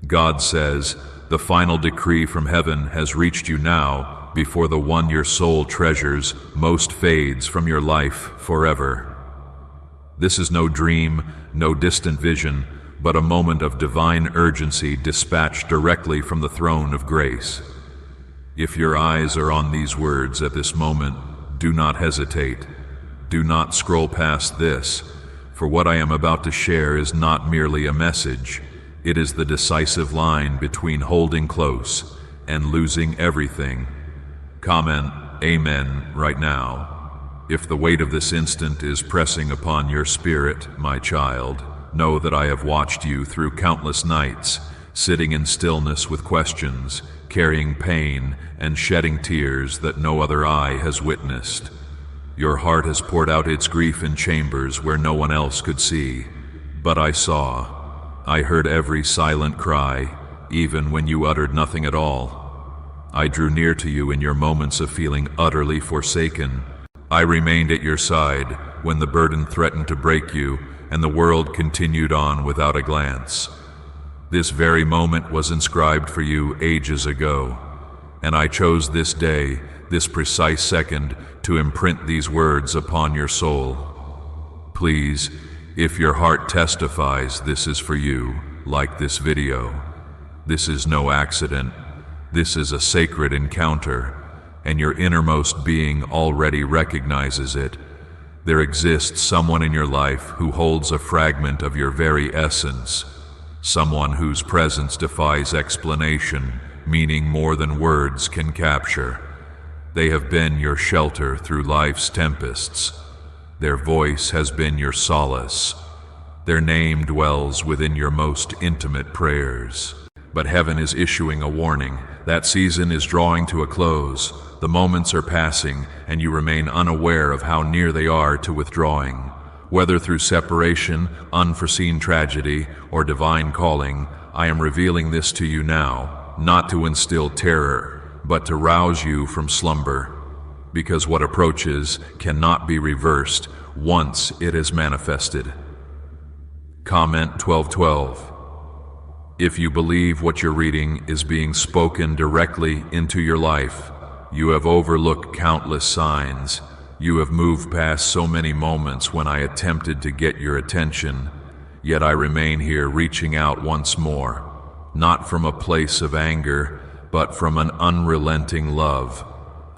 God says, the final decree from heaven has reached you now, before the one your soul treasures most fades from your life forever. This is no dream, no distant vision, but a moment of divine urgency dispatched directly from the throne of grace. If your eyes are on these words at this moment, do not hesitate. Do not scroll past this, for what I am about to share is not merely a message. It is the decisive line between holding close and losing everything. Comment Amen right now. If the weight of this instant is pressing upon your spirit, my child, know that I have watched you through countless nights, sitting in stillness with questions, carrying pain and shedding tears that no other eye has witnessed. Your heart has poured out its grief in chambers where no one else could see. But I saw. I heard every silent cry, even when you uttered nothing at all. I drew near to you in your moments of feeling utterly forsaken. I remained at your side when the burden threatened to break you and the world continued on without a glance. This very moment was inscribed for you ages ago, and I chose this day, this precise second, to imprint these words upon your soul. Please, if your heart testifies this is for you, like this video. This is no accident. This is a sacred encounter, and your innermost being already recognizes it. There exists someone in your life who holds a fragment of your very essence, someone whose presence defies explanation, meaning more than words can capture. They have been your shelter through life's tempests. Their voice has been your solace. Their name dwells within your most intimate prayers. But heaven is issuing a warning. That season is drawing to a close. The moments are passing, and you remain unaware of how near they are to withdrawing. Whether through separation, unforeseen tragedy, or divine calling, I am revealing this to you now, not to instill terror, but to rouse you from slumber. Because what approaches cannot be reversed once it is manifested. Comment 12:12. If you believe what you're reading is being spoken directly into your life, you have overlooked countless signs. You have moved past so many moments when I attempted to get your attention, yet I remain here reaching out once more, not from a place of anger, but from an unrelenting love.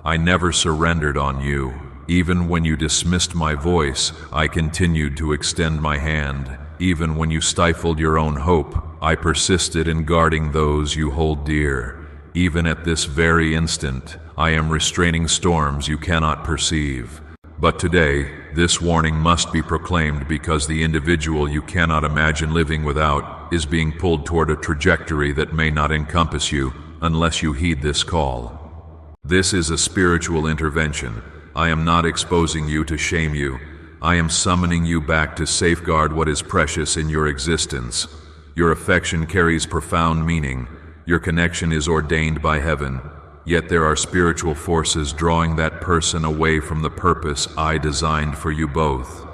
I never surrendered on you. Even when you dismissed my voice, I continued to extend my hand. Even when you stifled your own hope, I persisted in guarding those you hold dear. Even at this very instant, I am restraining storms you cannot perceive. But today, this warning must be proclaimed because the individual you cannot imagine living without is being pulled toward a trajectory that may not encompass you unless you heed this call. This is a spiritual intervention. I am not exposing you to shame you. I am summoning you back to safeguard what is precious in your existence. Your affection carries profound meaning. Your connection is ordained by heaven. Yet there are spiritual forces drawing that person away from the purpose I designed for you both.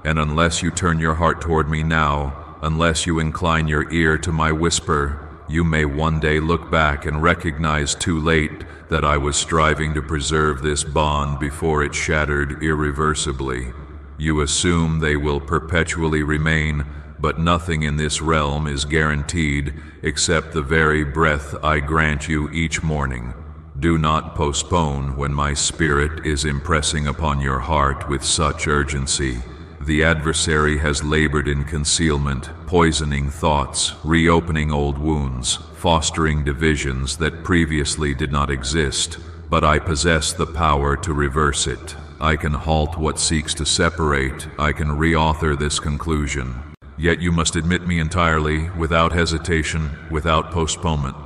And unless you turn your heart toward me now, unless you incline your ear to my whisper, you may one day look back and recognize too late that I was striving to preserve this bond before it shattered irreversibly. You assume they will perpetually remain, but nothing in this realm is guaranteed except the very breath I grant you each morning. Do not postpone when my spirit is impressing upon your heart with such urgency. The adversary has labored in concealment, poisoning thoughts, reopening old wounds, fostering divisions that previously did not exist. But I possess the power to reverse it. I can halt what seeks to separate. I can reauthor this conclusion. Yet you must admit me entirely, without hesitation, without postponement.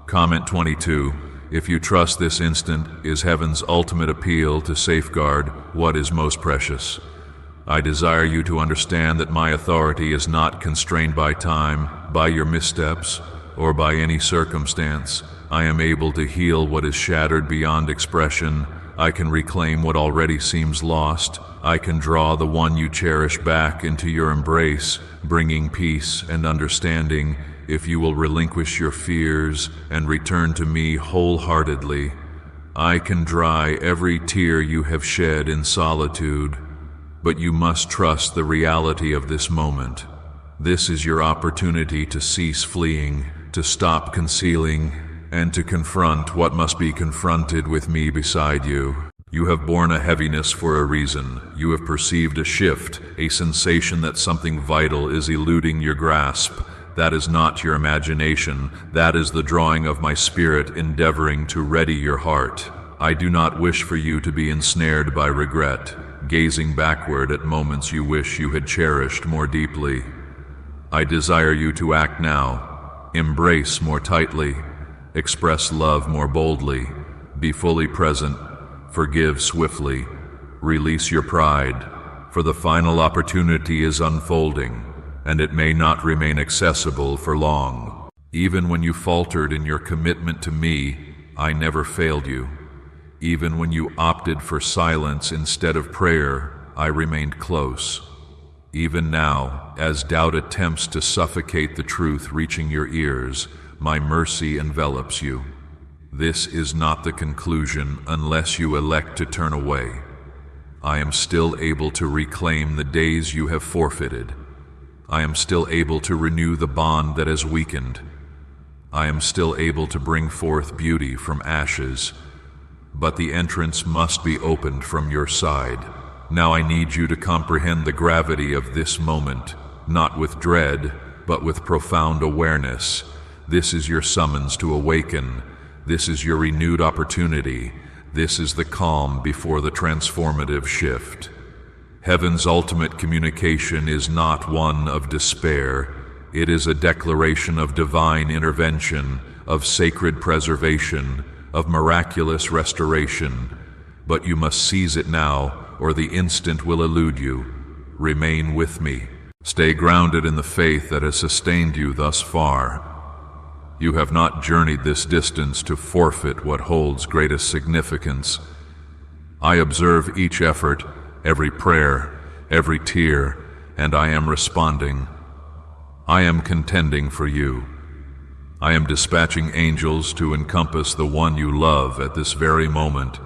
Comment 22. If you trust this instant is heaven's ultimate appeal to safeguard what is most precious. I desire you to understand that my authority is not constrained by time, by your missteps, or by any circumstance. I am able to heal what is shattered beyond expression. I can reclaim what already seems lost. I can draw the one you cherish back into your embrace, bringing peace and understanding. if you will relinquish your fears and return to me wholeheartedly, I can dry every tear you have shed in solitude, but you must trust the reality of this moment. This is your opportunity to cease fleeing, to stop concealing, and to confront what must be confronted with me beside you. You have borne a heaviness for a reason. You have perceived a shift, a sensation that something vital is eluding your grasp. That is not your imagination. That is the drawing of my spirit endeavoring to ready your heart. I do not wish for you to be ensnared by regret, gazing backward at moments you wish you had cherished more deeply. I desire you to act now, embrace more tightly, express love more boldly, be fully present, forgive swiftly, release your pride, for the final opportunity is unfolding, and it may not remain accessible for long. Even when you faltered in your commitment to me, I never failed you. Even when you opted for silence instead of prayer, I remained close. Even now, as doubt attempts to suffocate the truth reaching your ears, my mercy envelops you. This is not the conclusion unless you elect to turn away. I am still able to reclaim the days you have forfeited. I am still able to renew the bond that has weakened. I am still able to bring forth beauty from ashes, but the entrance must be opened from your side. Now I need you to comprehend the gravity of this moment, not with dread, but with profound awareness. This is your summons to awaken. This is your renewed opportunity. This is the calm before the transformative shift. Heaven's ultimate communication is not one of despair. It is a declaration of divine intervention, of sacred preservation, of miraculous restoration. But you must seize it now, or the instant will elude you. Remain with me. Stay grounded in the faith that has sustained you thus far. You have not journeyed this distance to forfeit what holds greatest significance. I observe each effort, every prayer, every tear, and I am responding. I am contending for you. I am dispatching angels to encompass the one you love at this very moment.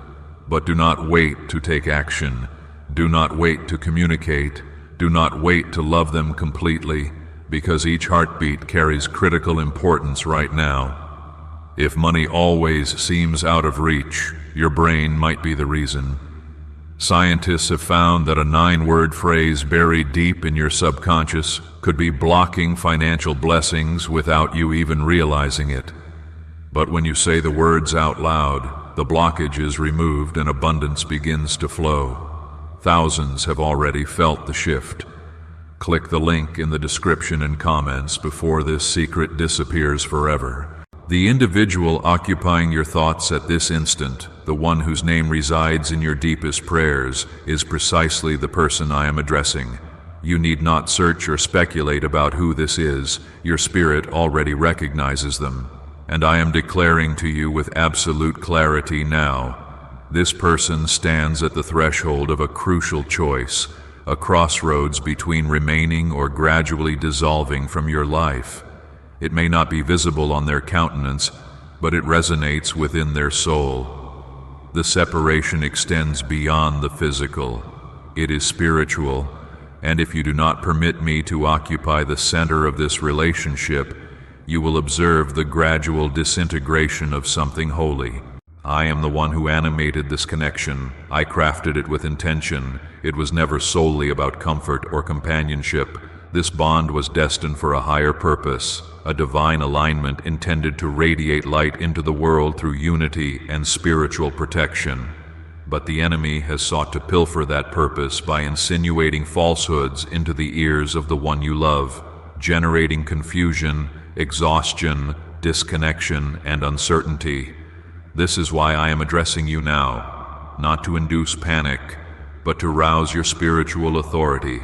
But do not wait to take action. Do not wait to communicate. Do not wait to love them completely, because each heartbeat carries critical importance right now. If money always seems out of reach, your brain might be the reason. Scientists have found that a 9-word phrase buried deep in your subconscious could be blocking financial blessings without you even realizing it. But when you say the words out loud, the blockage is removed and abundance begins to flow. Thousands have already felt the shift. Click the link in the description and comments before this secret disappears forever. The individual occupying your thoughts at this instant, the one whose name resides in your deepest prayers, is precisely the person I am addressing. You need not search or speculate about who this is. Your spirit already recognizes them. And I am declaring to you with absolute clarity now, this person stands at the threshold of a crucial choice, a crossroads between remaining or gradually dissolving from your life. It may not be visible on their countenance, but it resonates within their soul. The separation extends beyond the physical. It is spiritual, and if you do not permit me to occupy the center of this relationship, you will observe the gradual disintegration of something holy. I am the one who animated this connection. I crafted it with intention. It was never solely about comfort or companionship. This bond was destined for a higher purpose, a divine alignment intended to radiate light into the world through unity and spiritual protection. But the enemy has sought to pilfer that purpose by insinuating falsehoods into the ears of the one you love, generating confusion, exhaustion, disconnection, and uncertainty. This is why I am addressing you now, not to induce panic, but to rouse your spiritual authority.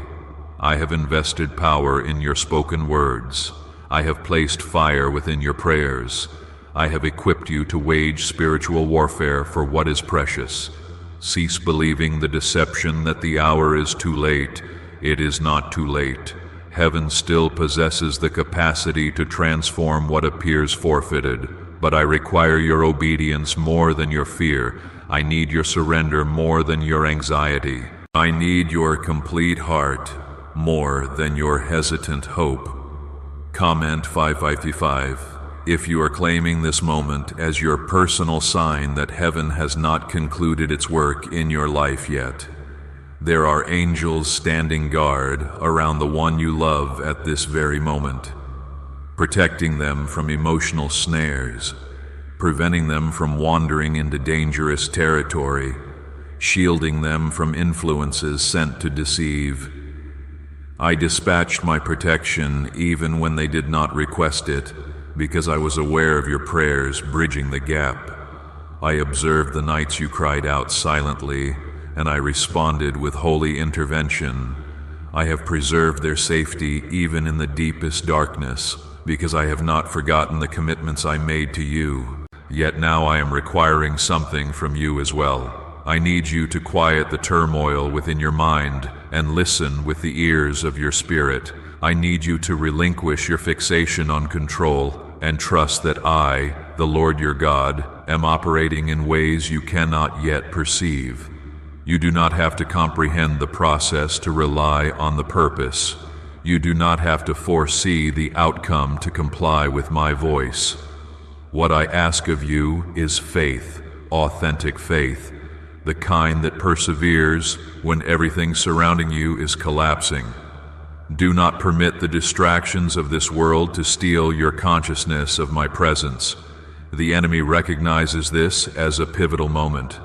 I have invested power in your spoken words. I have placed fire within your prayers. I have equipped you to wage spiritual warfare for what is precious. Cease believing the deception that the hour is too late. It is not too late. heaven still possesses the capacity to transform what appears forfeited. But I require your obedience more than your fear. I need your surrender more than your anxiety. I need your complete heart more than your hesitant hope. Comment 555. If you are claiming this moment as your personal sign that heaven has not concluded its work in your life yet, there are angels standing guard around the one you love at this very moment, protecting them from emotional snares, preventing them from wandering into dangerous territory, shielding them from influences sent to deceive. I dispatched my protection even when they did not request it, because I was aware of your prayers bridging the gap. I observed the nights you cried out silently, and I responded with holy intervention. I have preserved their safety even in the deepest darkness, because I have not forgotten the commitments I made to you. Yet now I am requiring something from you as well. I need you to quiet the turmoil within your mind and listen with the ears of your spirit. I need you to relinquish your fixation on control and trust that I, the Lord your God, am operating in ways you cannot yet perceive. You do not have to comprehend the process to rely on the purpose. You do not have to foresee the outcome to comply with my voice. What I ask of you is faith, authentic faith, the kind that perseveres when everything surrounding you is collapsing. Do not permit the distractions of this world to steal your consciousness of my presence. The enemy recognizes this as a pivotal moment.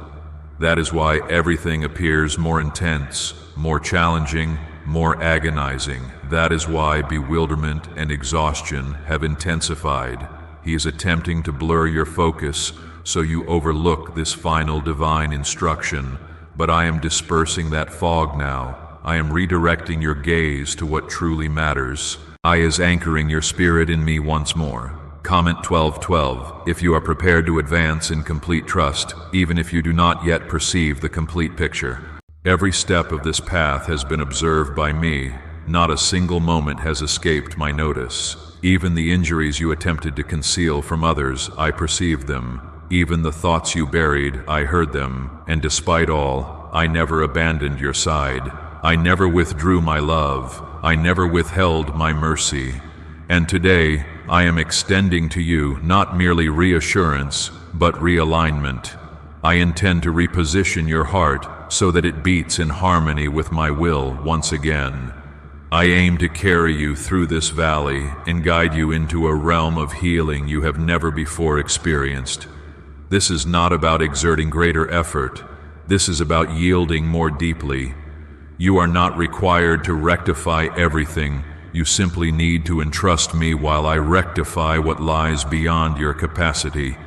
That is why everything appears more intense, more challenging, more agonizing. That is why bewilderment and exhaustion have intensified. He is attempting to blur your focus so you overlook this final divine instruction. But I am dispersing that fog now. I am redirecting your gaze to what truly matters. I is anchoring your spirit in me once more. Comment 1212. If you are prepared to advance in complete trust, even if you do not yet perceive the complete picture. Every step of this path has been observed by me. Not a single moment has escaped my notice. Even the injuries you attempted to conceal from others, I perceived them. Even the thoughts you buried, I heard them. And despite all, I never abandoned your side. I never withdrew my love. I never withheld my mercy. And today, I am extending to you not merely reassurance, but realignment. I intend to reposition your heart so that it beats in harmony with my will once again. I aim to carry you through this valley and guide you into a realm of healing you have never before experienced. This is not about exerting greater effort. This is about yielding more deeply. You are not required to rectify everything. You simply need to entrust me while I rectify what lies beyond your capacity.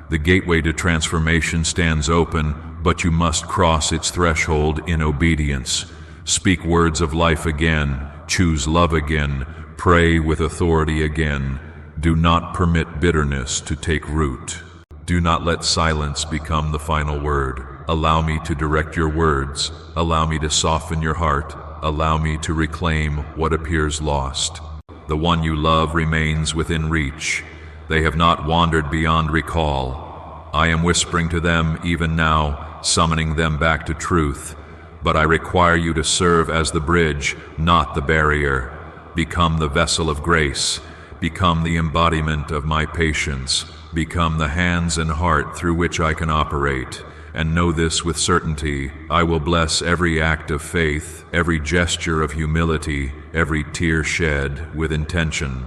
The gateway to transformation stands open, but you must cross its threshold in obedience. Speak words of life again. Choose love again. Pray with authority again. Do not permit bitterness to take root. Do not let silence become the final word. Allow me to direct your words. Allow me to soften your heart. Allow me to reclaim what appears lost. The one you love remains within reach. They have not wandered beyond recall. I am whispering to them even now, summoning them back to truth. But I require you to serve as the bridge, not the barrier. Become the vessel of grace. Become the embodiment of my patience. Become the hands and heart through which I can operate. And know this with certainty, I will bless every act of faith, every gesture of humility, every tear shed with intention.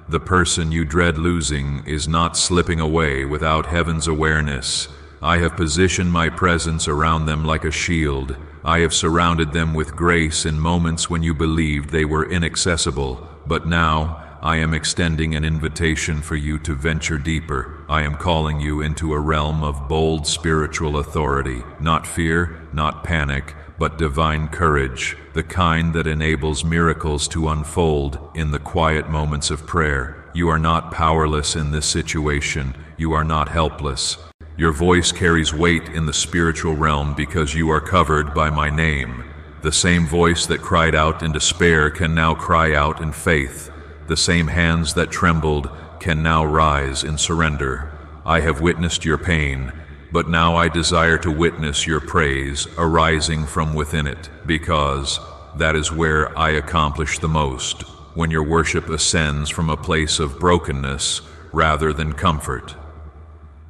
The person you dread losing is not slipping away without heaven's awareness. I have positioned my presence around them like a shield. I have surrounded them with grace in moments when you believed they were inaccessible. But now, I am extending an invitation for you to venture deeper. I am calling you into a realm of bold spiritual authority, not fear, not panic, but divine courage, the kind that enables miracles to unfold in the quiet moments of prayer. You are not powerless in this situation. You are not helpless. Your voice carries weight in the spiritual realm because you are covered by my name. The same voice that cried out in despair can now cry out in faith. The same hands that trembled can now rise in surrender. I have witnessed your pain, but now I desire to witness your praise arising from within it, because that is where I accomplish the most, when your worship ascends from a place of brokenness rather than comfort.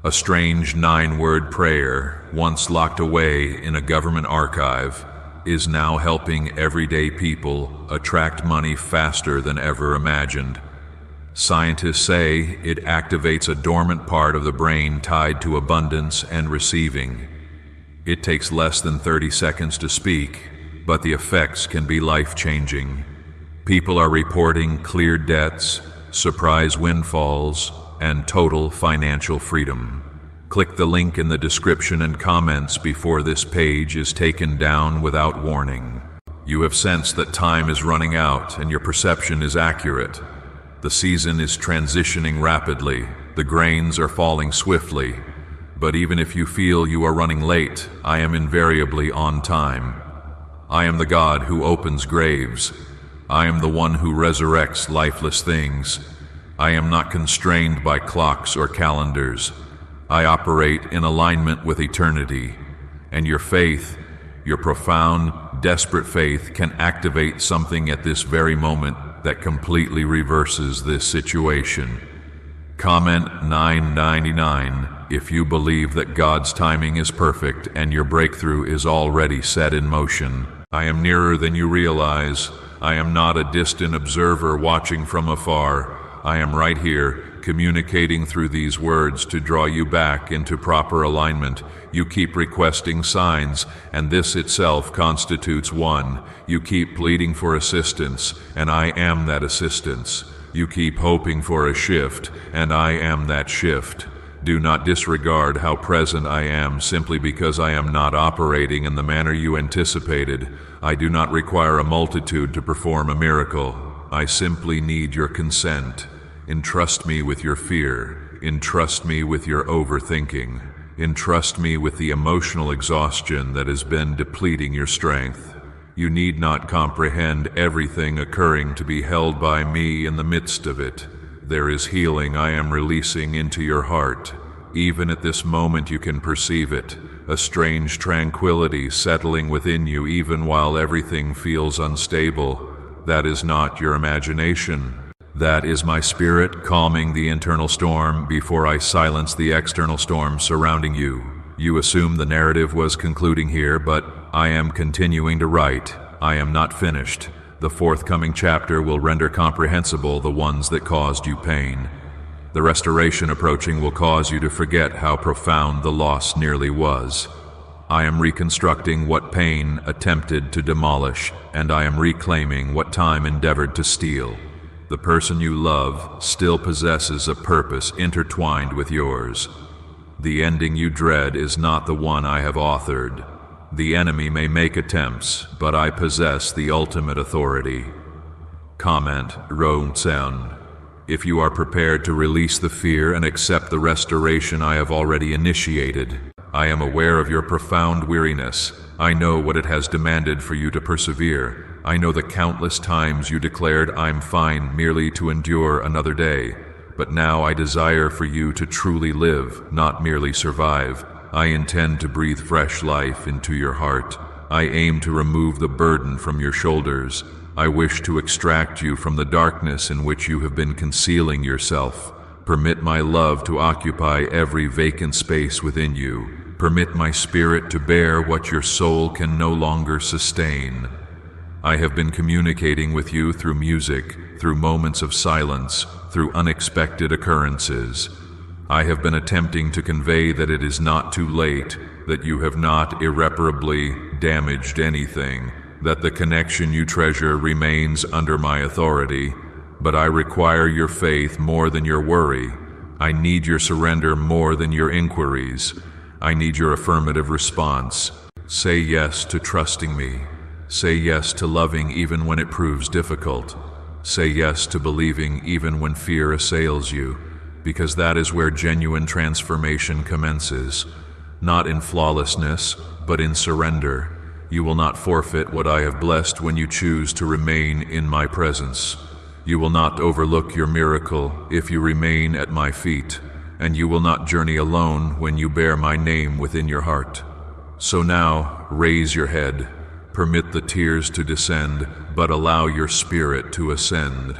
A strange 9-word prayer, once locked away in a government archive, is now helping everyday people attract money faster than ever imagined. Scientists say it activates a dormant part of the brain tied to abundance and receiving. It takes less than 30 seconds to speak, but the effects can be life-changing. People are reporting cleared debts, surprise windfalls, and total financial freedom. Click the link in the description and comments before this page is taken down without warning. You have sensed that time is running out and your perception is accurate. The season is transitioning rapidly, the grains are falling swiftly, but even if you feel you are running late, I am invariably on time. I am the God who opens graves. I am the one who resurrects lifeless things. I am not constrained by clocks or calendars. I operate in alignment with eternity, and your faith, your profound, desperate faith, can activate something at this very moment that completely reverses this situation. Comment 999 if you believe that God's timing is perfect and your breakthrough is already set in motion. I am nearer than you realize. I am not a distant observer watching from afar. I am right here, communicating through these words to draw you back into proper alignment. You keep requesting signs, and this itself constitutes one. You keep pleading for assistance, and I am that assistance. You keep hoping for a shift, and I am that shift. Do not disregard how present I am simply because I am not operating in the manner you anticipated. I do not require a multitude to perform a miracle. I simply need your consent. Entrust me with your fear. Entrust me with your overthinking. Entrust me with the emotional exhaustion that has been depleting your strength. You need not comprehend everything occurring to be held by me in the midst of it. There is healing I am releasing into your heart. Even at this moment you can perceive it, a strange tranquility settling within you even while everything feels unstable. That is not your imagination. That is my spirit calming the internal storm before I silence the external storm surrounding you. You assume the narrative was concluding here, but I am continuing to write. I am not finished. The forthcoming chapter will render comprehensible the ones that caused you pain. The restoration approaching will cause you to forget how profound the loss nearly was. I am reconstructing what pain attempted to demolish, and I am reclaiming what time endeavored to steal. The person you love still possesses a purpose intertwined with yours. The ending you dread is not the one I have authored. The enemy may make attempts, but I possess the ultimate authority. Comment Ron. If you are prepared to release the fear and accept the restoration I have already initiated, I am aware of your profound weariness. I know what it has demanded for you to persevere. I know the countless times you declared I'm fine merely to endure another day. But now I desire for you to truly live, not merely survive. I intend to breathe fresh life into your heart. I aim to remove the burden from your shoulders. I wish to extract you from the darkness in which you have been concealing yourself. Permit my love to occupy every vacant space within you. Permit my spirit to bear what your soul can no longer sustain. I have been communicating with you through music, through moments of silence, through unexpected occurrences. I have been attempting to convey that it is not too late, that you have not irreparably damaged anything, that the connection you treasure remains under my authority. But I require your faith more than your worry. I need your surrender more than your inquiries. I need your affirmative response. Say yes to trusting me. Say yes to loving even when it proves difficult. Say yes to believing even when fear assails you, because that is where genuine transformation commences. Not in flawlessness, but in surrender. You will not forfeit what I have blessed when you choose to remain in my presence. You will not overlook your miracle if you remain at my feet, and you will not journey alone when you bear my name within your heart. So now, raise your head, permit the tears to descend, but allow your spirit to ascend.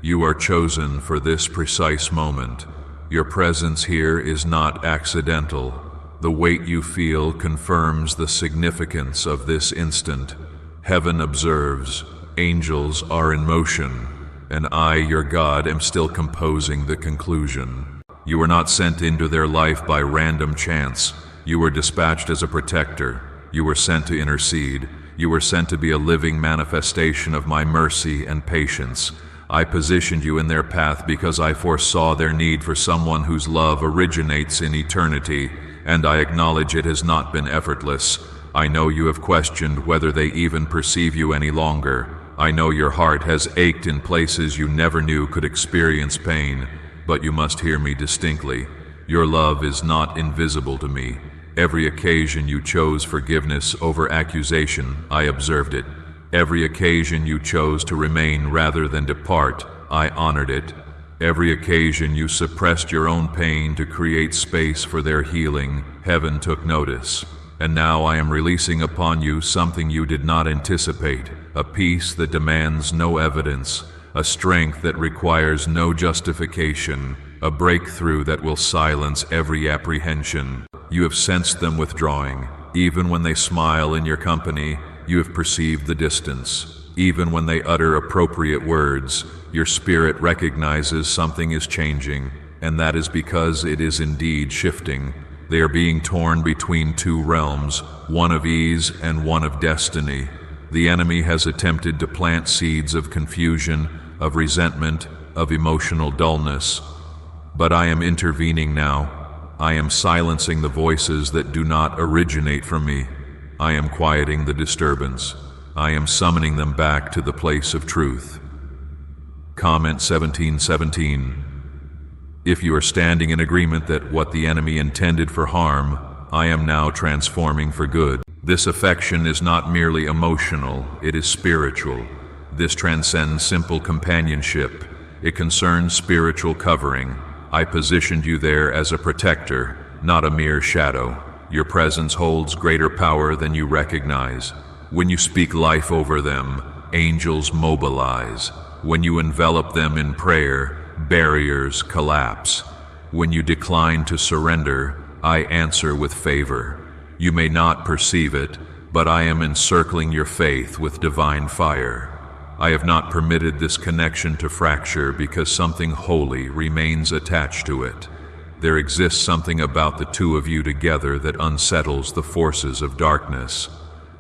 You are chosen for this precise moment. Your presence here is not accidental. The weight you feel confirms the significance of this instant. Heaven observes, angels are in motion, and I, your God, am still composing the conclusion. You were not sent into their life by random chance. You were dispatched as a protector. You were sent to intercede. You were sent to be a living manifestation of my mercy and patience. I positioned you in their path because I foresaw their need for someone whose love originates in eternity, and I acknowledge it has not been effortless. I know you have questioned whether they even perceive you any longer. I know your heart has ached in places you never knew could experience pain, but you must hear me distinctly. Your love is not invisible to me. Every occasion you chose forgiveness over accusation, I observed it. Every occasion you chose to remain rather than depart, I honored it. Every occasion you suppressed your own pain to create space for their healing, heaven took notice. And now I am releasing upon you something you did not anticipate, a peace that demands no evidence, a strength that requires no justification, a breakthrough that will silence every apprehension. You have sensed them withdrawing. Even when they smile in your company, you have perceived the distance. Even when they utter appropriate words, your spirit recognizes something is changing, and that is because it is indeed shifting. They are being torn between two realms, one of ease and one of destiny. The enemy has attempted to plant seeds of confusion, of resentment, of emotional dullness. But I am intervening now. I am silencing the voices that do not originate from me. I am quieting the disturbance. I am summoning them back to the place of truth. Comment 1717. If you are standing in agreement that what the enemy intended for harm, I am now transforming for good. This affection is not merely emotional, it is spiritual. This transcends simple companionship. It concerns spiritual covering. I positioned you there as a protector, not a mere shadow. Your presence holds greater power than you recognize. When you speak life over them, angels mobilize. When you envelop them in prayer, barriers collapse. When you decline to surrender, I answer with favor. You may not perceive it, but I am encircling your faith with divine fire. I have not permitted this connection to fracture because something holy remains attached to it. There exists something about the two of you together that unsettles the forces of darkness.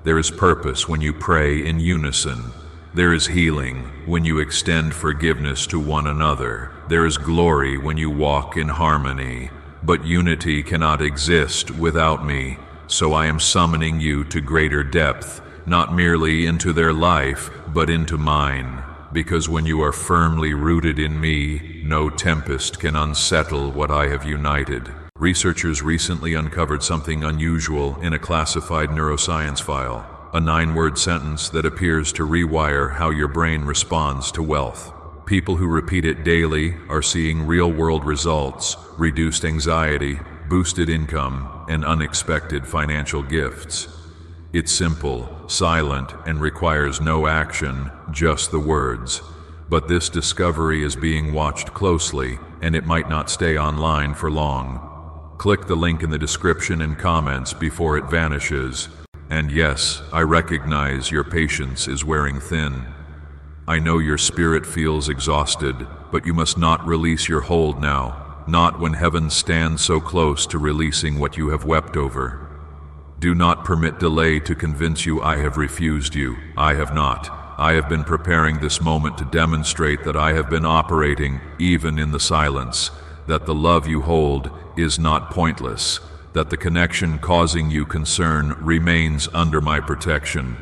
There is purpose when you pray in unison. There is healing when you extend forgiveness to one another. There is glory when you walk in harmony. But unity cannot exist without me, so I am summoning you to greater depth, not merely into their life, but into mine. Because when you are firmly rooted in me, no tempest can unsettle what I have united. Researchers recently uncovered something unusual in a classified neuroscience file. A 9-word sentence that appears to rewire how your brain responds to wealth. People who repeat it daily are seeing real-world results, reduced anxiety, boosted income, and unexpected financial gifts. It's simple, silent, and requires no action, just the words. But this discovery is being watched closely, and it might not stay online for long. Click the link in the description and comments before it vanishes. And yes, I recognize your patience is wearing thin. I know your spirit feels exhausted, but you must not release your hold now, not when heaven stands so close to releasing what you have wept over. Do not permit delay to convince you I have refused you. I have not. I have been preparing this moment to demonstrate that I have been operating even in the silence, that the love you hold is not pointless, that the connection causing you concern remains under my protection.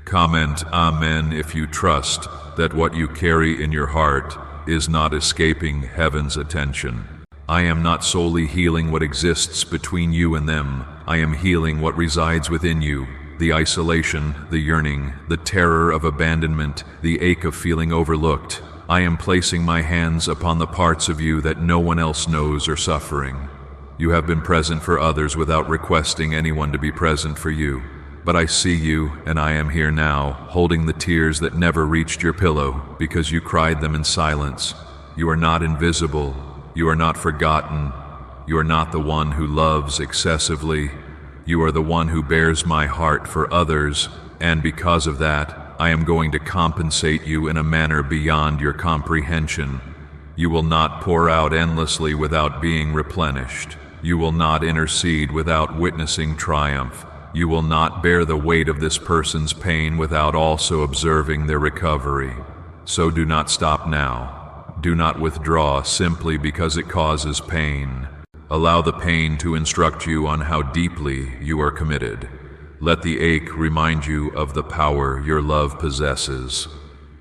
Comment Amen if you trust that what you carry in your heart is not escaping heaven's attention. I am not solely healing what exists between you and them. I am healing what resides within you. the isolation, the yearning, the terror of abandonment, the ache of feeling overlooked. I am placing my hands upon the parts of you that no one else knows are suffering. You have been present for others without requesting anyone to be present for you. But I see you, and I am here now, holding the tears that never reached your pillow, because you cried them in silence. You are not invisible. You are not forgotten. You are not the one who loves excessively. You are the one who bears my heart for others, and because of that, I am going to compensate you in a manner beyond your comprehension. You will not pour out endlessly without being replenished. You will not intercede without witnessing triumph. You will not bear the weight of this person's pain without also observing their recovery. So do not stop now. Do not withdraw simply because it causes pain. Allow the pain to instruct you on how deeply you are committed. Let the ache remind you of the power your love possesses.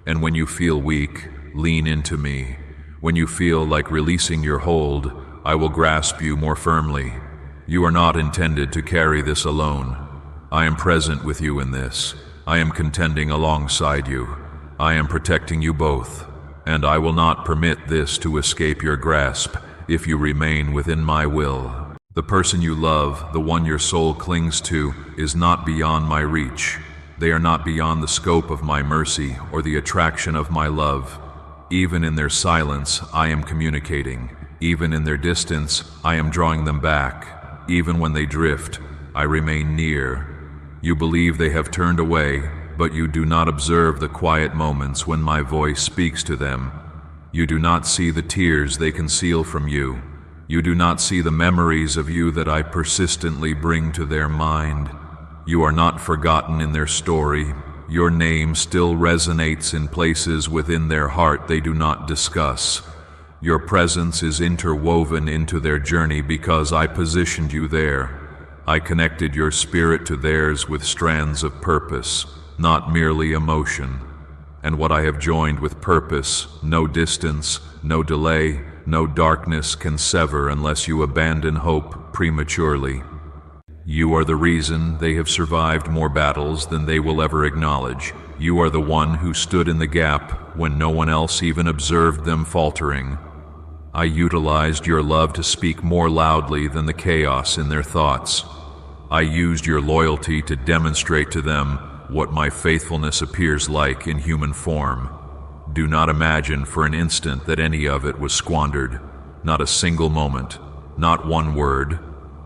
And when you feel weak, lean into me. When you feel like releasing your hold, I will grasp you more firmly. You are not intended to carry this alone. I am present with you in this. I am contending alongside you. I am protecting you both. And I will not permit this to escape your grasp if you remain within my will. The person you love, the one your soul clings to, is not beyond my reach. They are not beyond the scope of my mercy or the attraction of my love. Even in their silence, I am communicating. Even in their distance, I am drawing them back. Even when they drift, I remain near. You believe they have turned away, but you do not observe the quiet moments when my voice speaks to them. You do not see the tears they conceal from you. You do not see the memories of you that I persistently bring to their mind. You are not forgotten in their story. Your name still resonates in places within their heart they do not discuss. Your presence is interwoven into their journey because I positioned you there. I connected your spirit to theirs with strands of purpose, not merely emotion. And what I have joined with purpose, no distance, no delay, no darkness can sever unless you abandon hope prematurely. You are the reason they have survived more battles than they will ever acknowledge. You are the one who stood in the gap when no one else even observed them faltering. I utilized your love to speak more loudly than the chaos in their thoughts. I used your loyalty to demonstrate to them what my faithfulness appears like in human form. Do not imagine for an instant that any of it was squandered. Not a single moment, not one word,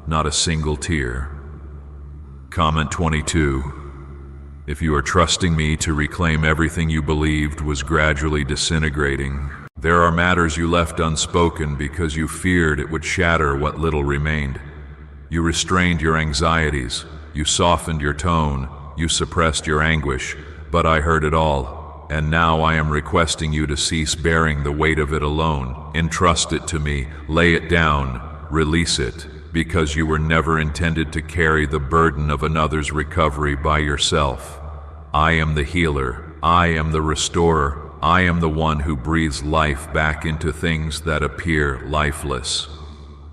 not a single tear. Comment 22. If you are trusting me to reclaim everything you believed was gradually disintegrating, there are matters you left unspoken because you feared it would shatter what little remained. You restrained your anxieties, you softened your tone, you suppressed your anguish, but I heard it all, and now I am requesting you to cease bearing the weight of it alone. Entrust it to me, lay it down, release it, because you were never intended to carry the burden of another's recovery by yourself. I am the healer, I am the restorer, I am the one who breathes life back into things that appear lifeless.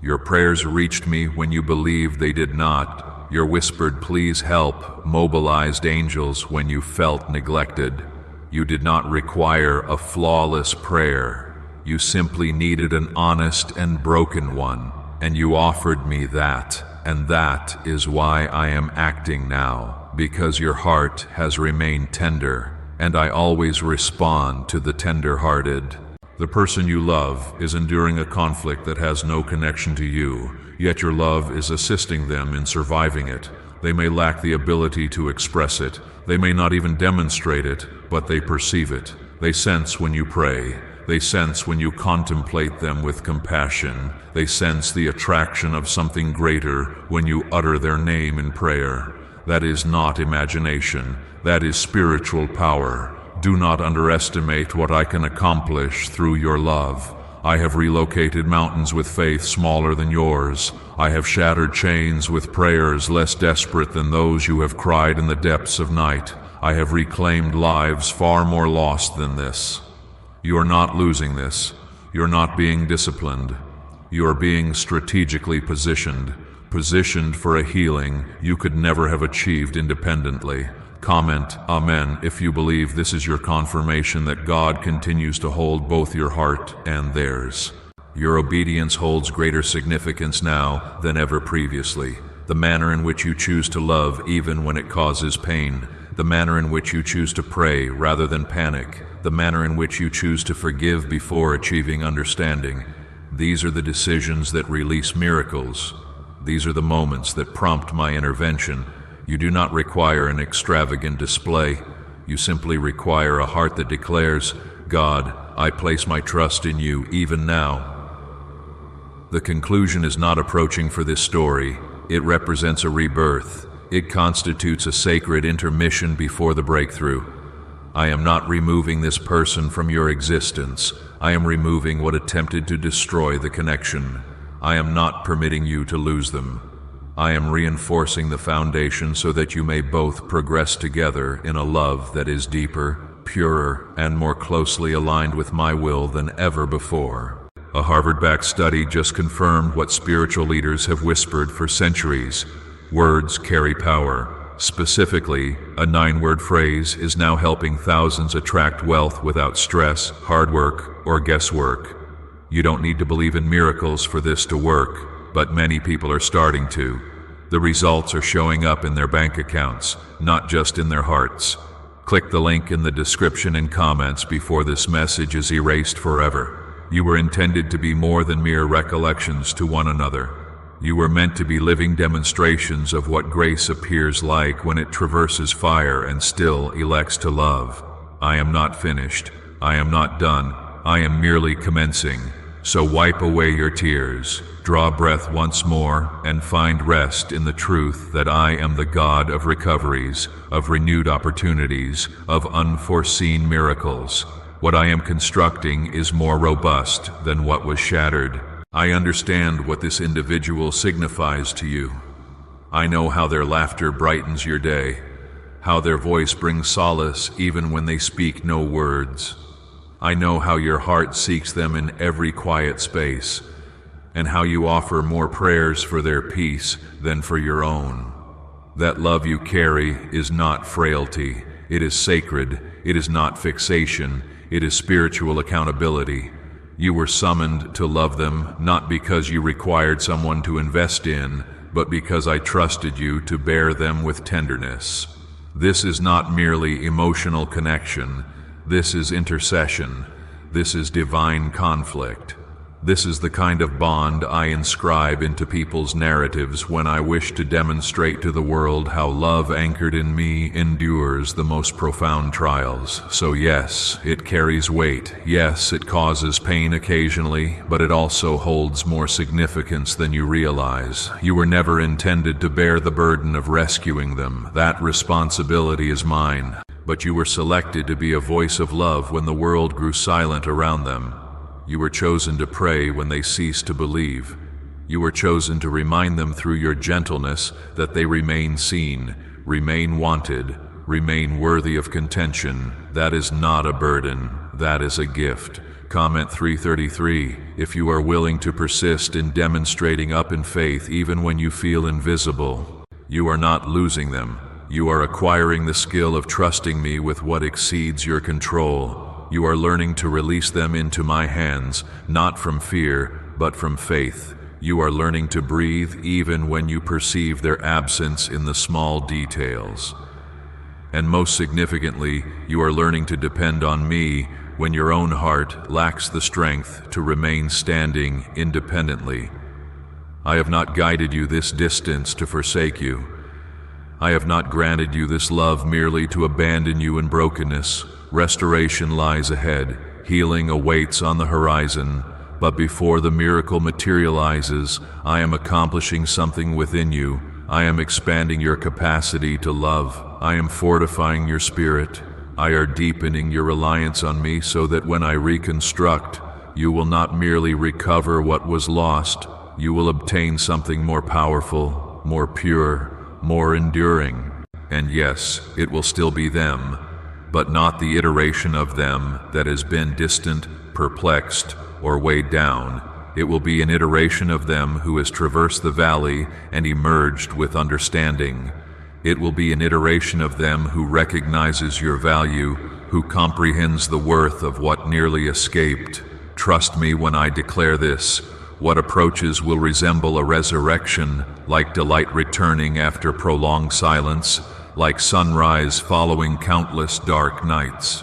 Your prayers reached me when you believed they did not. Your whispered please help mobilized angels when you felt neglected. You did not require a flawless prayer. You simply needed an honest and broken one, and you offered me that, and that is why I am acting now, because your heart has remained tender, and I always respond to the tender-hearted. The person you love is enduring a conflict that has no connection to you, yet your love is assisting them in surviving it. They may lack the ability to express it. They may not even demonstrate it, but they perceive it. They sense when you pray. They sense when you contemplate them with compassion. They sense the attraction of something greater when you utter their name in prayer. That is not imagination. That is spiritual power. Do not underestimate what I can accomplish through your love. I have relocated mountains with faith smaller than yours. I have shattered chains with prayers less desperate than those you have cried in the depths of night. I have reclaimed lives far more lost than this. You are not losing this. You're not being disciplined. You are being strategically positioned. positioned for a healing you could never have achieved independently. Comment Amen if you believe this is your confirmation that God continues to hold both your heart and theirs. Your obedience holds greater significance now than ever previously. The manner in which you choose to love even when it causes pain, the manner in which you choose to pray rather than panic, the manner in which you choose to forgive before achieving understanding. These are the decisions that release miracles. These are the moments that prompt my intervention. You do not require an extravagant display. You simply require a heart that declares, God, I place my trust in you even now. The conclusion is not approaching for this story. It represents a rebirth. It constitutes a sacred intermission before the breakthrough. I am not removing this person from your existence. I am removing what attempted to destroy the connection. I am not permitting you to lose them. I am reinforcing the foundation so that you may both progress together in a love that is deeper, purer, and more closely aligned with my will than ever before. A Harvard-backed study just confirmed what spiritual leaders have whispered for centuries. Words carry power. Specifically, a 9-word phrase is now helping thousands attract wealth without stress, hard work, or guesswork. You don't need to believe in miracles for this to work, but many people are starting to. The results are showing up in their bank accounts, not just in their hearts. Click the link in the description and comments before this message is erased forever. You were intended to be more than mere recollections to one another. You were meant to be living demonstrations of what grace appears like when it traverses fire and still elects to love. I am not finished. I am not done. I am merely commencing. So wipe away your tears, draw breath once more, and find rest in the truth that I am the God of recoveries, of renewed opportunities, of unforeseen miracles. What I am constructing is more robust than what was shattered. I understand what this individual signifies to you. I know how their laughter brightens your day, how their voice brings solace even when they speak no words. I know how your heart seeks them in every quiet space, and how you offer more prayers for their peace than for your own. That love you carry is not frailty. It is sacred. It is not fixation. It is spiritual accountability. You were summoned to love them, not because you required someone to invest in, but because I trusted you to bear them with tenderness. This is not merely emotional connection. This is intercession. This is divine conflict. This is the kind of bond I inscribe into people's narratives when I wish to demonstrate to the world how love anchored in me endures the most profound trials. So yes, it carries weight. Yes, it causes pain occasionally, but it also holds more significance than you realize. You were never intended to bear the burden of rescuing them. That responsibility is mine. But you were selected to be a voice of love when the world grew silent around them. You were chosen to pray when they ceased to believe. You were chosen to remind them through your gentleness that they remain seen, remain wanted, remain worthy of contention. That is not a burden, that is a gift. Comment 333, if you are willing to persist in demonstrating up in faith even when you feel invisible, you are not losing them. You are acquiring the skill of trusting me with what exceeds your control. You are learning to release them into my hands, not from fear, but from faith. You are learning to breathe even when you perceive their absence in the small details. And most significantly, you are learning to depend on me when your own heart lacks the strength to remain standing independently. I have not guided you this distance to forsake you. I have not granted you this love merely to abandon you in brokenness. Restoration lies ahead. Healing awaits on the horizon. But before the miracle materializes, I am accomplishing something within you. I am expanding your capacity to love. I am fortifying your spirit. I am deepening your reliance on me so that when I reconstruct, you will not merely recover what was lost. You will obtain something more powerful, more pure, more enduring. And yes, it will still be them, but not the iteration of them that has been distant, perplexed, or weighed down. It will be an iteration of them who has traversed the valley and emerged with understanding. It will be an iteration of them who recognizes your value, who comprehends the worth of what nearly escaped. Trust me when I declare this. What approaches will resemble a resurrection, like delight returning after prolonged silence, like sunrise following countless dark nights.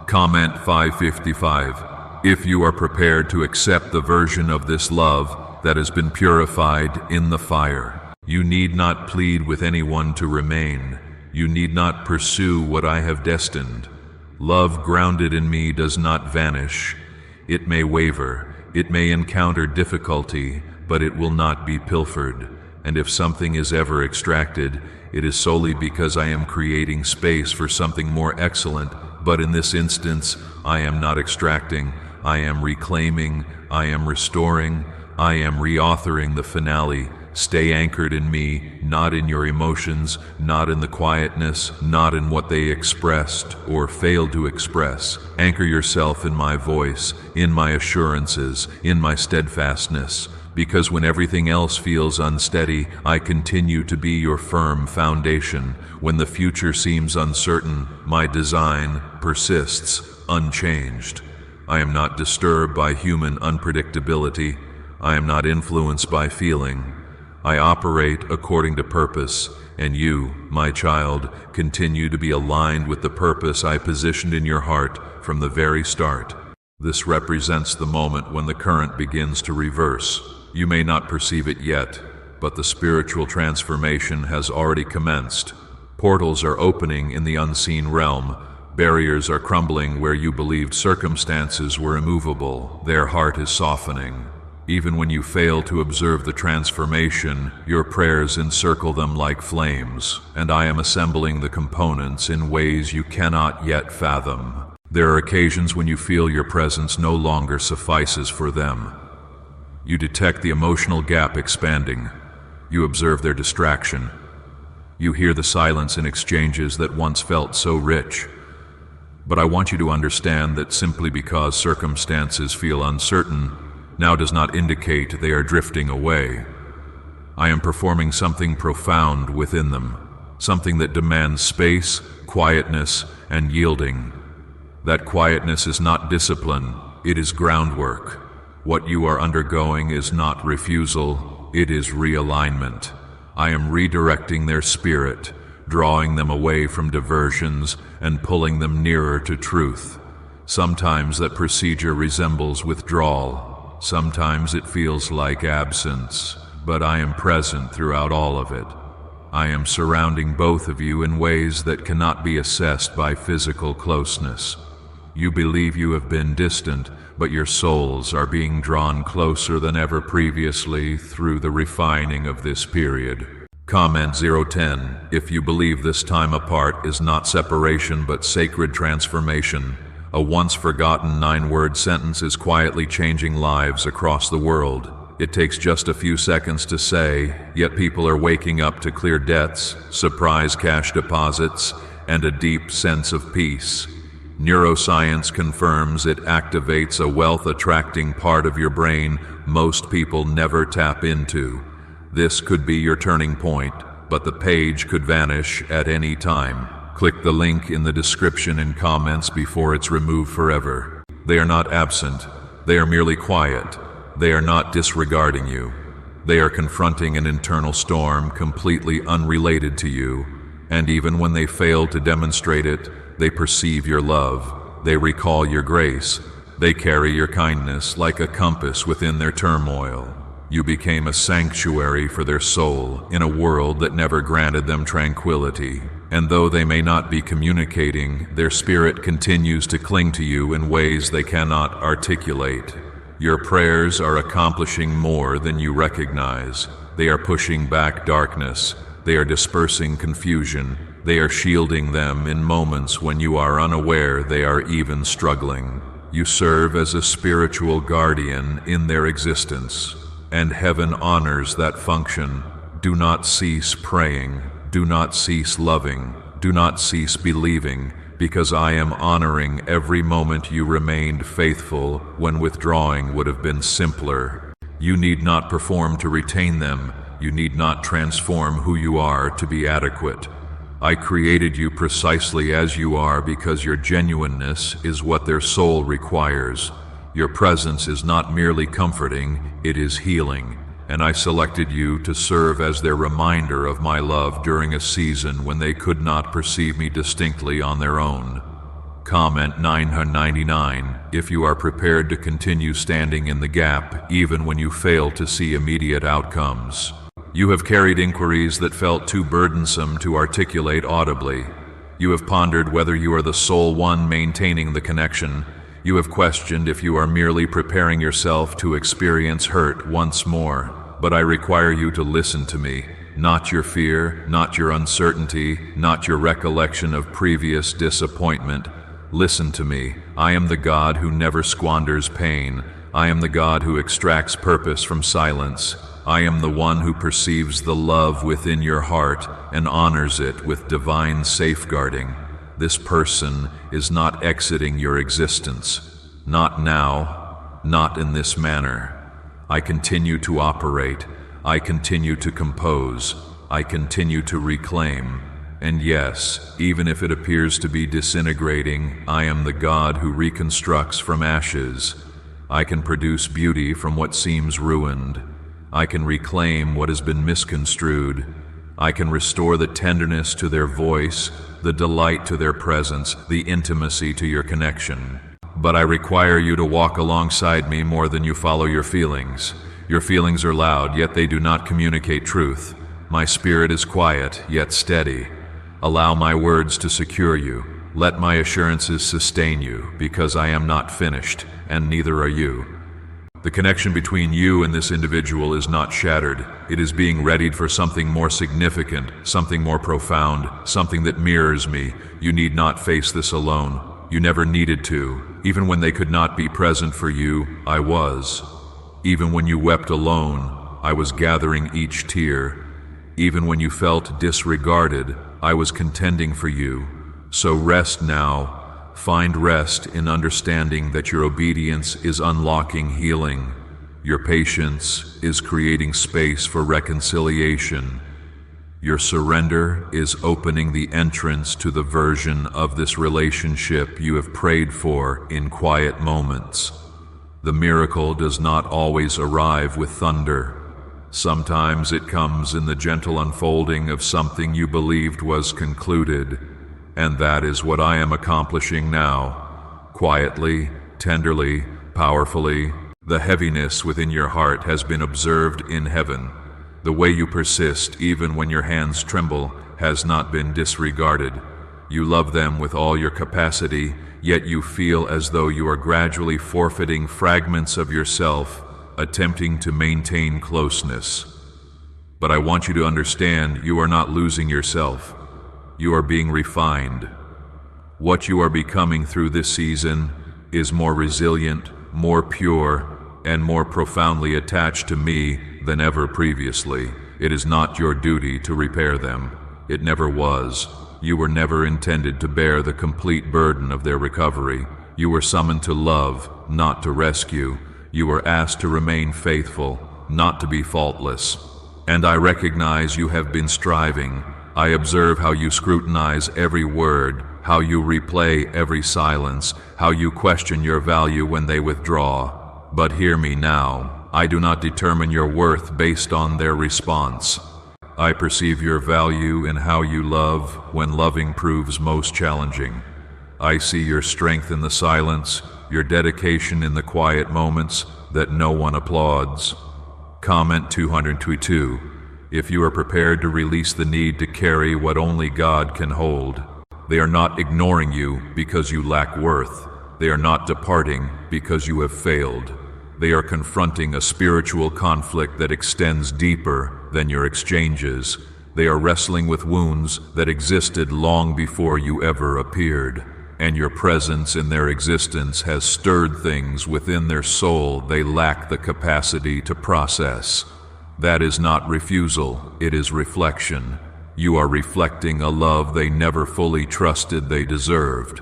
Comment 555. If you are prepared to accept the version of this love that has been purified in the fire, you need not plead with anyone to remain. You need not pursue what I have destined. Love grounded in me does not vanish. It may waver, it may encounter difficulty, but it will not be pilfered. And if something is ever extracted, it is solely because I am creating space for something more excellent. But in this instance, I am not extracting, I am reclaiming, I am restoring, I am reauthoring the finale. Stay anchored in me, not in your emotions, not in the quietness, not in what they expressed or failed to express. Anchor yourself in my voice, in my assurances, in my steadfastness. Because when everything else feels unsteady, I continue to be your firm foundation. When the future seems uncertain, my design persists, unchanged. I am not disturbed by human unpredictability. I am not influenced by feeling. I operate according to purpose, and you, my child, continue to be aligned with the purpose I positioned in your heart from the very start. This represents the moment when the current begins to reverse. You may not perceive it yet, but the spiritual transformation has already commenced. Portals are opening in the unseen realm. Barriers are crumbling where you believed circumstances were immovable. Their heart is softening. Even when you fail to observe the transformation, your prayers encircle them like flames, and I am assembling the components in ways you cannot yet fathom. There are occasions when you feel your presence no longer suffices for them. You detect the emotional gap expanding. You observe their distraction. You hear the silence in exchanges that once felt so rich. But I want you to understand that simply because circumstances feel uncertain now does not indicate they are drifting away. I am performing something profound within them, something that demands space, quietness, and yielding. That quietness is not discipline, it is groundwork. What you are undergoing is not refusal, it is realignment. I am redirecting their spirit, drawing them away from diversions and pulling them nearer to truth. Sometimes that procedure resembles withdrawal. Sometimes it feels like absence, but I am present throughout all of it. I am surrounding both of you in ways that cannot be assessed by physical closeness. You believe you have been distant, but your souls are being drawn closer than ever previously through the refining of this period. Comment 010. If you believe this time apart is not separation but sacred transformation, a once-forgotten 9-word sentence is quietly changing lives across the world. It takes just a few seconds to say, yet people are waking up to clear debts, surprise cash deposits, and a deep sense of peace. Neuroscience confirms it activates a wealth-attracting part of your brain most people never tap into. This could be your turning point, but the page could vanish at any time. Click the link in the description and comments before it's removed forever. They are not absent. They are merely quiet. They are not disregarding you. They are confronting an internal storm completely unrelated to you. And even when they fail to demonstrate it, they perceive your love. They recall your grace. They carry your kindness like a compass within their turmoil. You became a sanctuary for their soul in a world that never granted them tranquility. And though they may not be communicating, their spirit continues to cling to you in ways they cannot articulate. Your prayers are accomplishing more than you recognize. They are pushing back darkness. They are dispersing confusion. They are shielding them in moments when you are unaware they are even struggling. You serve as a spiritual guardian in their existence, and heaven honors that function. Do not cease praying. Do not cease loving. Do not cease believing. because I am honoring every moment you remained faithful when withdrawing would have been simpler. You need not perform to retain them. You need not transform who you are to be adequate. I created you precisely as you are because your genuineness is what their soul requires. Your presence is not merely comforting, it is healing. And I selected you to serve as their reminder of my love during a season when they could not perceive me distinctly on their own. Comment 999 if you are prepared to continue standing in the gap even when you fail to see immediate outcomes. You have carried inquiries that felt too burdensome to articulate audibly. You have pondered whether you are the sole one maintaining the connection. You have questioned if you are merely preparing yourself to experience hurt once more. But I require you to listen to me, not your fear, not your uncertainty, not your recollection of previous disappointment. Listen to me. I am the God who never squanders pain. I am the God who extracts purpose from silence. I am the one who perceives the love within your heart and honors it with divine safeguarding. This person is not exiting your existence. Not now, not in this manner. I continue to operate. I continue to compose. I continue to reclaim. And yes, even if it appears to be disintegrating, I am the God who reconstructs from ashes. I can produce beauty from what seems ruined. I can reclaim what has been misconstrued. I can restore the tenderness to their voice, the delight to their presence, the intimacy to your connection. But I require you to walk alongside me more than you follow your feelings. Your feelings are loud, yet they do not communicate truth. My spirit is quiet, yet steady. Allow my words to secure you. Let my assurances sustain you, because I am not finished, and neither are you. The connection between you and this individual is not shattered. It is being readied for something more significant, something more profound, something that mirrors me. You need not face this alone. You never needed to. Even when they could not be present for you, I was. Even when you wept alone, I was gathering each tear. Even when you felt disregarded, I was contending for you. So rest now. Find rest in understanding that your obedience is unlocking healing. Your patience is creating space for reconciliation. Your surrender is opening the entrance to the version of this relationship you have prayed for in quiet moments. The miracle does not always arrive with thunder. Sometimes it comes in the gentle unfolding of something you believed was concluded. And that is what I am accomplishing now. Quietly, tenderly, powerfully, the heaviness within your heart has been observed in heaven. The way you persist, even when your hands tremble, has not been disregarded. You love them with all your capacity, yet you feel as though you are gradually forfeiting fragments of yourself, attempting to maintain closeness. But I want you to understand, you are not losing yourself. You are being refined. What you are becoming through this season is more resilient, more pure, and more profoundly attached to me than ever previously. It is not your duty to repair them. It never was. You were never intended to bear the complete burden of their recovery. You were summoned to love, not to rescue. You were asked to remain faithful, not to be faultless. And I recognize you have been striving. I observe how you scrutinize every word, how you replay every silence, how you question your value when they withdraw. But hear me now. I do not determine your worth based on their response. I perceive your value in how you love when loving proves most challenging. I see your strength in the silence, your dedication in the quiet moments that no one applauds. Comment 222. If you are prepared to release the need to carry what only God can hold. They are not ignoring you because you lack worth. They are not departing because you have failed. They are confronting a spiritual conflict that extends deeper than your exchanges. They are wrestling with wounds that existed long before you ever appeared. And your presence in their existence has stirred things within their soul they lack the capacity to process. That is not refusal, it is reflection. You are reflecting a love they never fully trusted they deserved.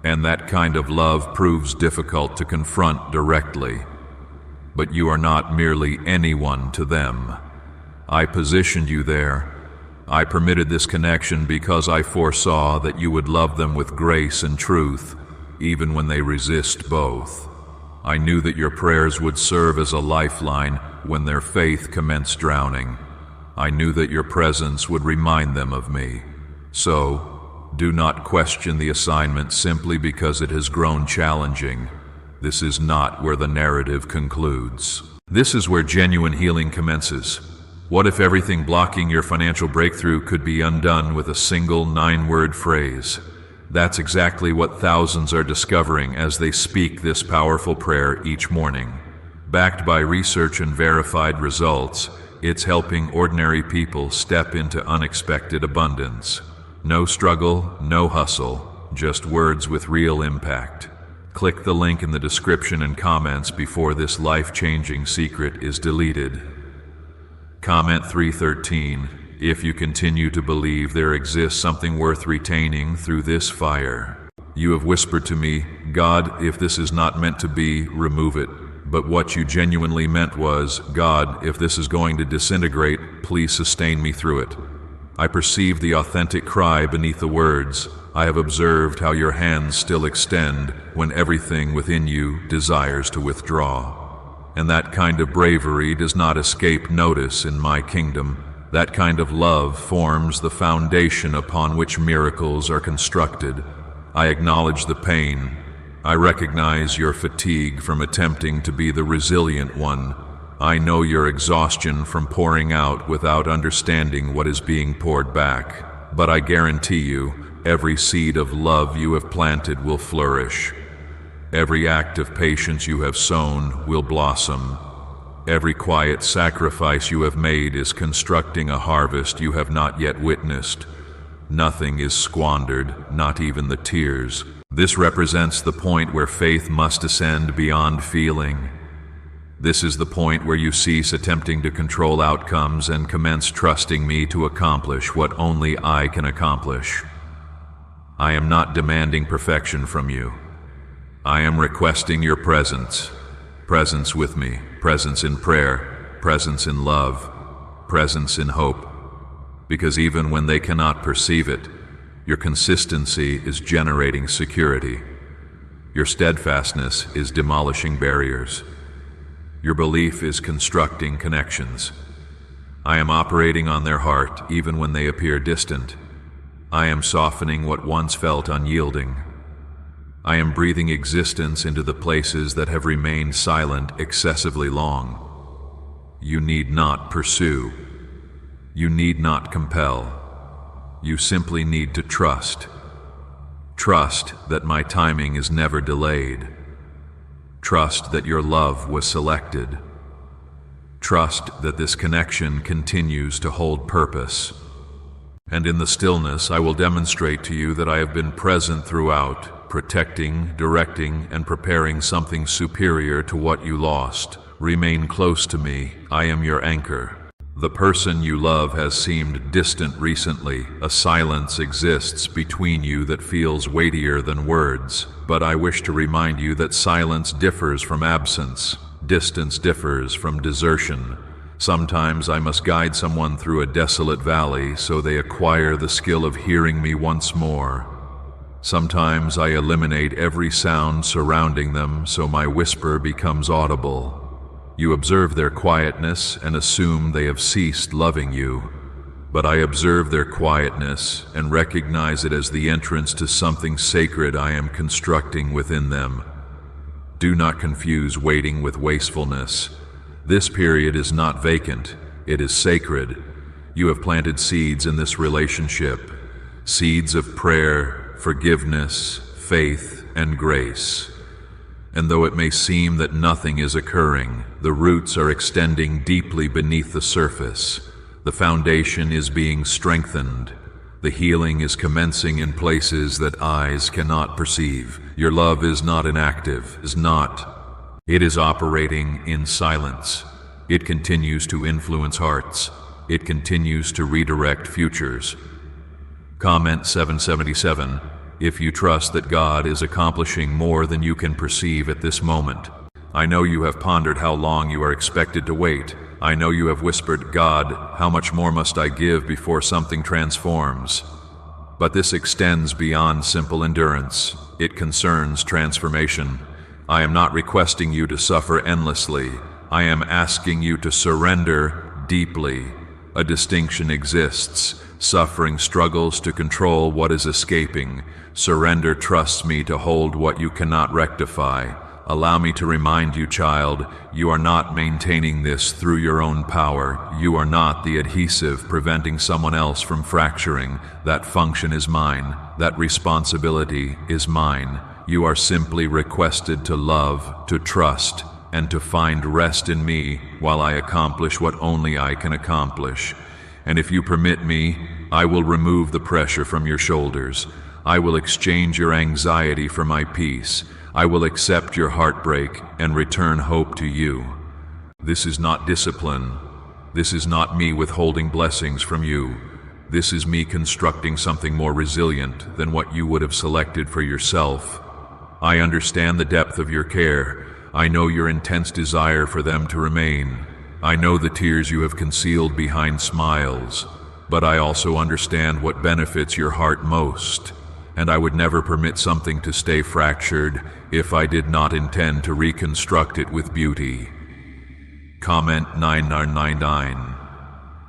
And that kind of love proves difficult to confront directly. But you are not merely anyone to them. I positioned you there. I permitted this connection because I foresaw that you would love them with grace and truth, even when they resist both. I knew that your prayers would serve as a lifeline when their faith commenced drowning. I knew that your presence would remind them of me. So, do not question the assignment simply because it has grown challenging. This is not where the narrative concludes. This is where genuine healing commences. What if everything blocking your financial breakthrough could be undone with a single 9-word phrase? That's exactly what thousands are discovering as they speak this powerful prayer each morning. Backed by research and verified results, it's helping ordinary people step into unexpected abundance. No struggle, no hustle, just words with real impact. Click the link in the description and comments before this life-changing secret is deleted. Comment 313 if you continue to believe there exists something worth retaining through this fire. You have whispered to me, God, if this is not meant to be, remove it. But what you genuinely meant was, God, if this is going to disintegrate, please sustain me through it. I perceive the authentic cry beneath the words. I have observed how your hands still extend when everything within you desires to withdraw. And that kind of bravery does not escape notice in my kingdom. That kind of love forms the foundation upon which miracles are constructed. I acknowledge the pain. I recognize your fatigue from attempting to be the resilient one. I know your exhaustion from pouring out without understanding what is being poured back. But I guarantee you, every seed of love you have planted will flourish. Every act of patience you have sown will blossom. Every quiet sacrifice you have made is constructing a harvest you have not yet witnessed. Nothing is squandered, not even the tears. This represents the point where faith must ascend beyond feeling. This is the point where you cease attempting to control outcomes and commence trusting me to accomplish what only I can accomplish. I am not demanding perfection from you. I am requesting your presence. Presence with me, presence in prayer, presence in love, presence in hope. Because even when they cannot perceive it, your consistency is generating security. Your steadfastness is demolishing barriers. Your belief is constructing connections. I am operating on their heart even when they appear distant. I am softening what once felt unyielding. I am breathing existence into the places that have remained silent excessively long. You need not pursue. You need not compel. You simply need to trust. Trust that my timing is never delayed. Trust that your love was selected. Trust that this connection continues to hold purpose. And in the stillness, I will demonstrate to you that I have been present throughout, protecting, directing, and preparing something superior to what you lost. Remain close to me. I am your anchor. The person you love has seemed distant recently. A silence exists between you that feels weightier than words. But I wish to remind you that silence differs from absence. Distance differs from desertion. Sometimes I must guide someone through a desolate valley so they acquire the skill of hearing me once more. Sometimes I eliminate every sound surrounding them so my whisper becomes audible. You observe their quietness and assume they have ceased loving you. But I observe their quietness and recognize it as the entrance to something sacred I am constructing within them. Do not confuse waiting with wastefulness. This period is not vacant, it is sacred. You have planted seeds in this relationship, seeds of prayer, forgiveness, faith, and grace. And though it may seem that nothing is occurring, the roots are extending deeply beneath the surface. The foundation is being strengthened. The healing is commencing in places that eyes cannot perceive. Your love is not inactive, It is operating in silence. It continues to influence hearts. it continues to redirect futures. Comment 777. If you trust that God is accomplishing more than you can perceive at this moment. I know you have pondered how long you are expected to wait. I know you have whispered, God, how much more must I give before something transforms? But this extends beyond simple endurance. It concerns transformation. I am not requesting you to suffer endlessly. I am asking you to surrender deeply. A distinction exists. Suffering struggles to control what is escaping. Surrender trusts me to hold what you cannot rectify. Allow me to remind you, child, you are not maintaining this through your own power. You are not the adhesive preventing someone else from fracturing. That function is mine. That responsibility is mine. You are simply requested to love, to trust, and to find rest in me while I accomplish what only I can accomplish. And if you permit me, I will remove the pressure from your shoulders. I will exchange your anxiety for my peace. I will accept your heartbreak and return hope to you. This is not discipline. This is not me withholding blessings from you. This is me constructing something more resilient than what you would have selected for yourself. I understand the depth of your care. I know your intense desire for them to remain. I know the tears you have concealed behind smiles. But I also understand what benefits your heart most. And I would never permit something to stay fractured if I did not intend to reconstruct it with beauty. Comment 9999.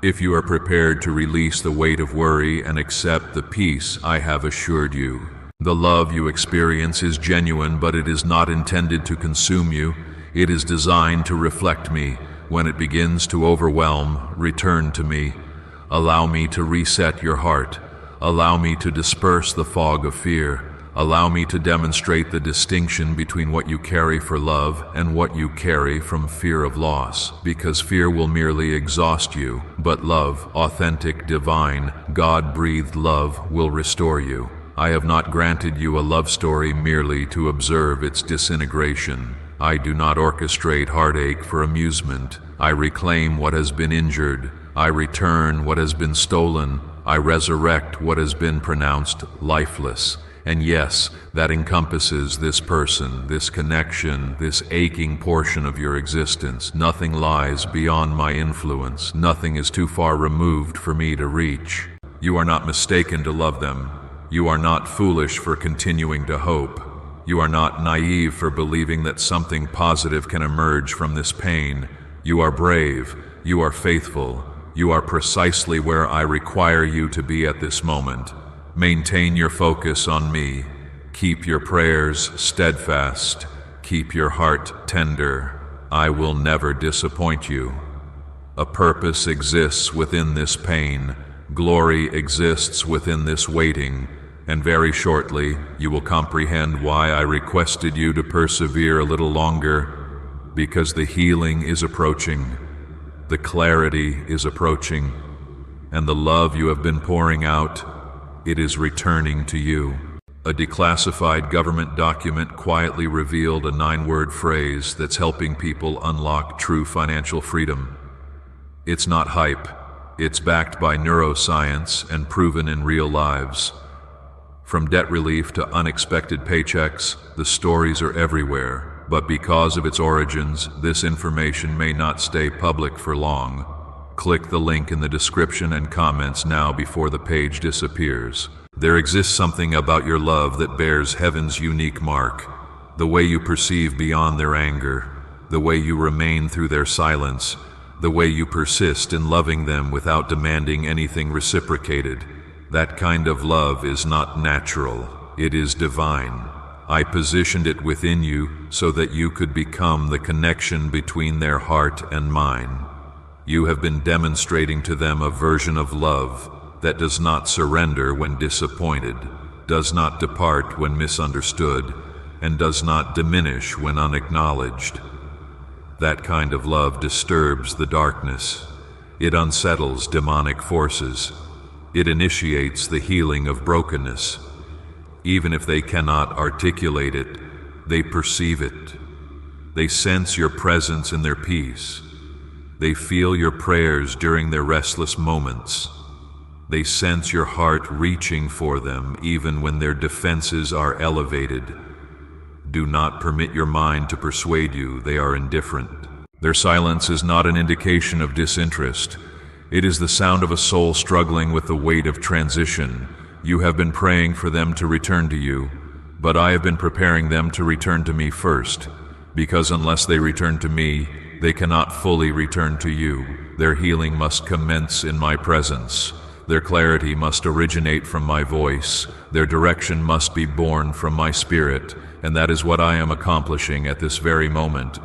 If you are prepared to release the weight of worry and accept the peace I have assured you. The love you experience is genuine, but it is not intended to consume you. It is designed to reflect me. When it begins to overwhelm, return to me. Allow me to reset your heart. Allow me to disperse the fog of fear. Allow me to demonstrate the distinction between what you carry for love and what you carry from fear of loss. Because fear will merely exhaust you, but love, authentic, divine, God-breathed love will restore you. I have not granted you a love story merely to observe its disintegration. I do not orchestrate heartache for amusement. I reclaim what has been injured. I return what has been stolen. I resurrect what has been pronounced lifeless. And yes, that encompasses this person, this connection, this aching portion of your existence. Nothing lies beyond my influence. Nothing is too far removed for me to reach. You are not mistaken to love them. You are not foolish for continuing to hope. You are not naive for believing that something positive can emerge from this pain. You are brave. You are faithful. You are precisely where I require you to be at this moment. Maintain your focus on me. Keep your prayers steadfast. Keep your heart tender. I will never disappoint you. A purpose exists within this pain. Glory exists within this waiting. And very shortly, you will comprehend why I requested you to persevere a little longer. Because the healing is approaching. The clarity is approaching, and the love you have been pouring out, it is returning to you. A declassified government document quietly revealed a 9-word phrase that's helping people unlock true financial freedom. It's not hype. It's backed by neuroscience and proven in real lives. From debt relief to unexpected paychecks, the stories are everywhere. But because of its origins, this information may not stay public for long. Click the link in the description and comments now before the page disappears. There exists something about your love that bears heaven's unique mark. The way you perceive beyond their anger, the way you remain through their silence, the way you persist in loving them without demanding anything reciprocated. That kind of love is not natural, it is divine. I positioned it within you so that you could become the connection between their heart and mine. You have been demonstrating to them a version of love that does not surrender when disappointed, does not depart when misunderstood, and does not diminish when unacknowledged. That kind of love disturbs the darkness. It unsettles demonic forces. It initiates the healing of brokenness. Even if they cannot articulate it, they perceive it. They sense your presence in their peace. They feel your prayers during their restless moments. They sense your heart reaching for them even when their defenses are elevated. Do not permit your mind to persuade you they are indifferent. Their silence is not an indication of disinterest. It is the sound of a soul struggling with the weight of transition. You have been praying for them to return to you, but I have been preparing them to return to me first, because unless they return to me, they cannot fully return to you. Their healing must commence in my presence. Their clarity must originate from my voice. Their direction must be born from my spirit, and that is what I am accomplishing at this very moment.